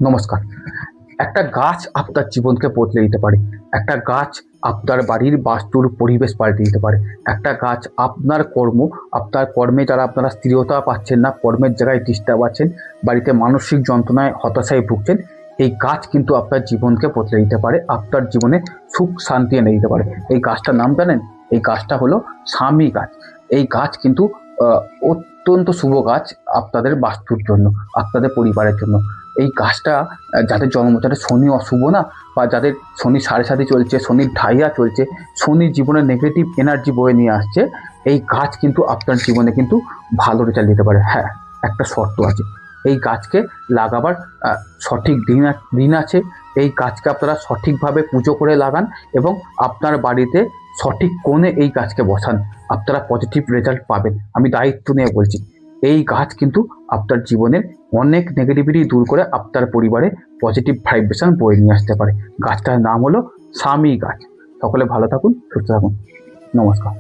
নমস্কার। একটা গাছ আপনার জীবনকে বদলে দিতে পারে। একটা গাছ আপনার বাড়ির বাস্তুর পরিবেশ পাল্টে দিতে পারে। একটা গাছ আপনার কর্মে যারা আপনারা স্থিরতা পাচ্ছেন না, কর্মের জায়গায় ডিস্টার্ব আছেন, বাড়িতে মানসিক যন্ত্রণায় হতাশায় ভুগছেন, এই গাছ কিন্তু আপনার জীবনকে বদলে দিতে পারে। আপনার জীবনে সুখ শান্তি এনে দিতে পারে। এই গাছটার নাম জানেন? এই গাছটা হলো স্বামী গাছ। এই গাছ কিন্তু অত্যন্ত শুভ গাছ আপনাদের বাস্তুর জন্য, আপনাদের পরিবারের জন্য। এই গাছটা যাদের যাদের শনি অশুভ না, বা যাদের শনি সাড়ে সাথে চলছে, শনির ঢাইয়া চলছে, শনির জীবনে নেগেটিভ এনার্জি বয়ে নিয়ে আসছে, এই গাছ কিন্তু আপনার জীবনে কিন্তু ভালো রেজাল্ট দিতে পারে। হ্যাঁ, একটা শর্ত আছে। এই গাছকে লাগাবার সঠিক দিন আছে। এই গাছকে আপনারা সঠিকভাবে পুজো করে লাগান এবং আপনার বাড়িতে সঠিক কোণে এই গাছকে বসান। আপনারা পজিটিভ রেজাল্ট পাবেন, আমি দায়িত্ব নিয়ে বলছি। এই গাছ কিন্তু আপনার জীবনের অনেক নেগেটিভিটি দূর করে আপনার পরিবারে পজিটিভ ভাইব্রেশন বয়ে নিয়ে আসতে পারে। গাছটার নাম হলো স্বামী গাছ। সকলে ভালো থাকুন, সুস্থ থাকুন। নমস্কার।